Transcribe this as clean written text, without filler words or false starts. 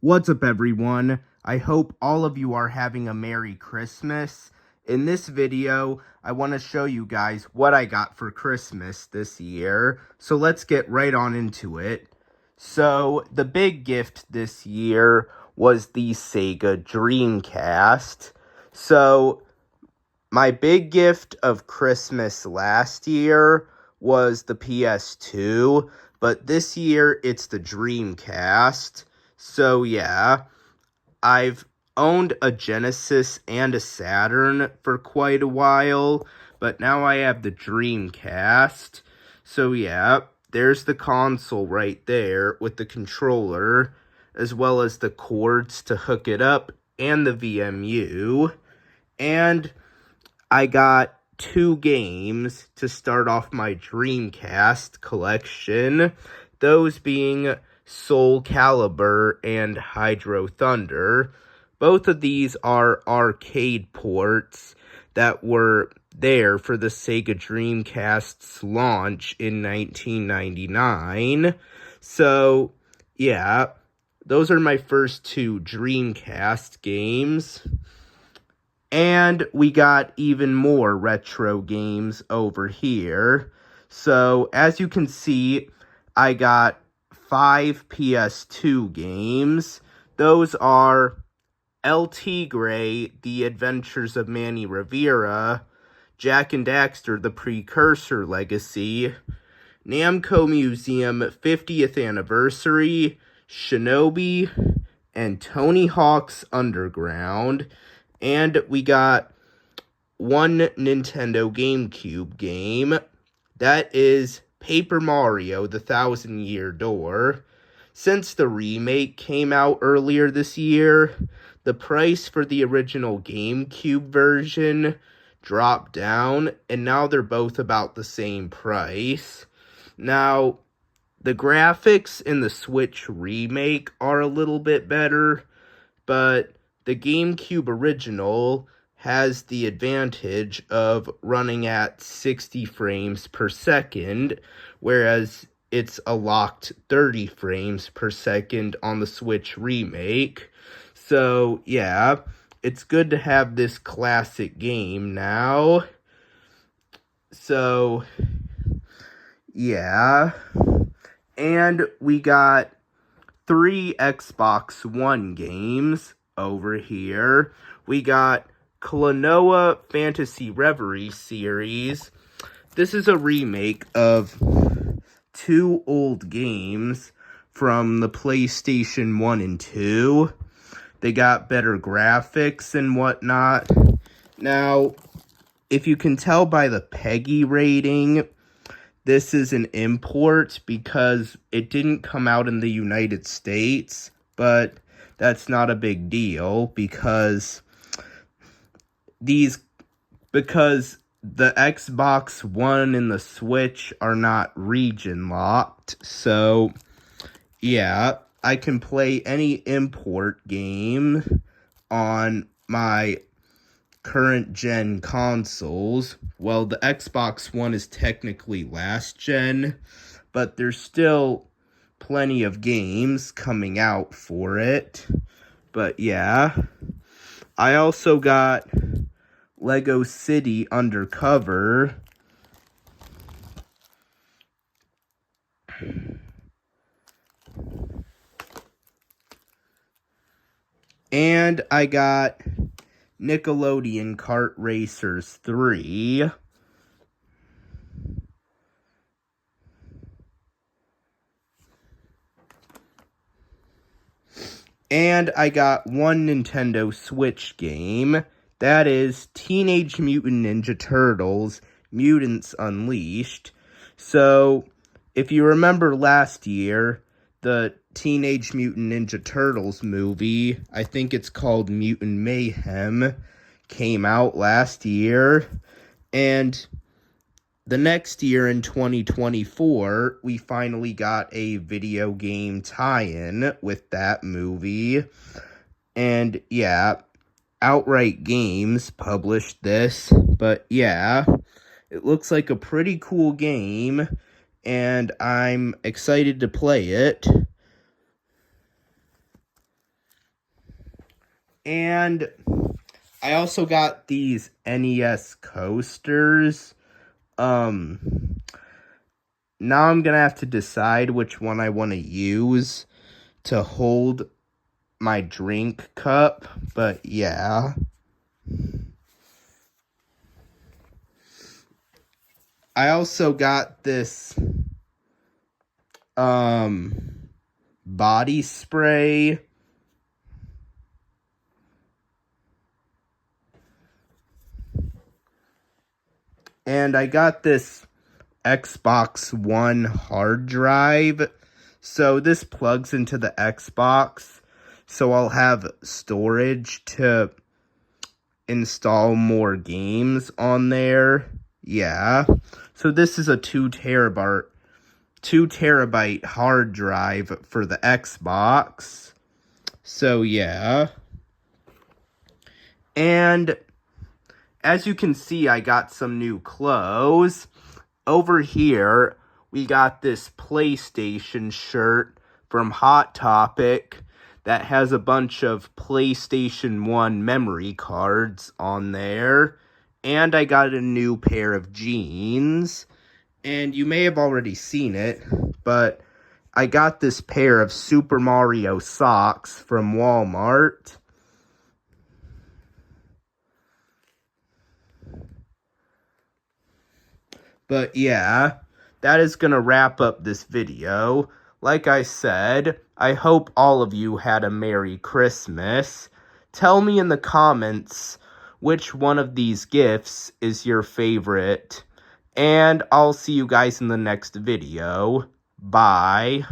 What's up, everyone? I hope all of you are having a Merry Christmas. In this video, I want to show you guys what I got for Christmas this year. So let's get right on into it. So the big gift this year was the Sega Dreamcast. So my big gift of Christmas last year was the PS2, but this year it's the Dreamcast. So yeah, I've owned a Genesis and a Saturn for quite a while, but now I have the Dreamcast. So yeah, there's the console right there with the controller, as well as the cords to hook it up and the VMU. And I got 2 games to start off my Dreamcast collection, those being Soul Calibur and Hydro Thunder. Both of these are arcade ports that were there for the Sega Dreamcast's launch in 1999. So, yeah, those are my first 2 Dreamcast games. And we got even more retro games over here. So, as you can see, I got 5 PS2 games. Those are El Tigre, The Adventures of Manny Rivera, Jak and Daxter, The Precursor Legacy, Namco Museum 50th Anniversary, Shinobi, and Tony Hawk's Underground. And we got 1 Nintendo GameCube game. That is Paper Mario, The Thousand-Year Door. Since the remake came out earlier this year, the price for the original GameCube version dropped down, and now they're both about the same price. Now, the graphics in the Switch remake are a little bit better, but the GameCube original has the advantage of running at 60 frames per second, whereas it's a locked 30 frames per second on the Switch remake. So, yeah, it's good to have this classic game now. So, yeah. And we got 3 Xbox One games over here. We got Klonoa Fantasy Reverie series. This is a remake of 2 old games from the PlayStation 1 and 2. They got better graphics and whatnot. Now, if you can tell by the PEGI rating, this is an import because it didn't come out in the United States, but that's not a big deal because the Xbox One and the Switch are not region locked. So, yeah, I can play any import game on my current gen consoles. Well, the Xbox One is technically last gen, but there's still plenty of games coming out for it. But yeah, I also got Lego City Undercover. And I got Nickelodeon Kart Racers 3. And I got 1 Nintendo Switch game. That is Teenage Mutant Ninja Turtles Mutants Unleashed. So, if you remember last year, the Teenage Mutant Ninja Turtles movie, I think it's called Mutant Mayhem, came out last year. And the next year, in 2024, we finally got a video game tie-in with that movie. And yeah, Outright Games published this. But yeah, it looks like a pretty cool game, and I'm excited to play it. And I also got these NES coasters. Now I'm gonna have to decide which one I want to use to hold my drink cup, but yeah. I also got this body spray. And I got this Xbox One hard drive. So this plugs into the Xbox. So I'll have storage to install more games on there. Yeah. So this is a 2 terabyte hard drive for the Xbox. So yeah. And as you can see, I got some new clothes. Over here, we got this PlayStation shirt from Hot Topic that has a bunch of PlayStation 1 memory cards on there. And I got a new pair of jeans. And you may have already seen it, but I got this pair of Super Mario socks from Walmart. But yeah, that is going to wrap up this video. Like I said, I hope all of you had a Merry Christmas. Tell me in the comments which one of these gifts is your favorite. And I'll see you guys in the next video. Bye.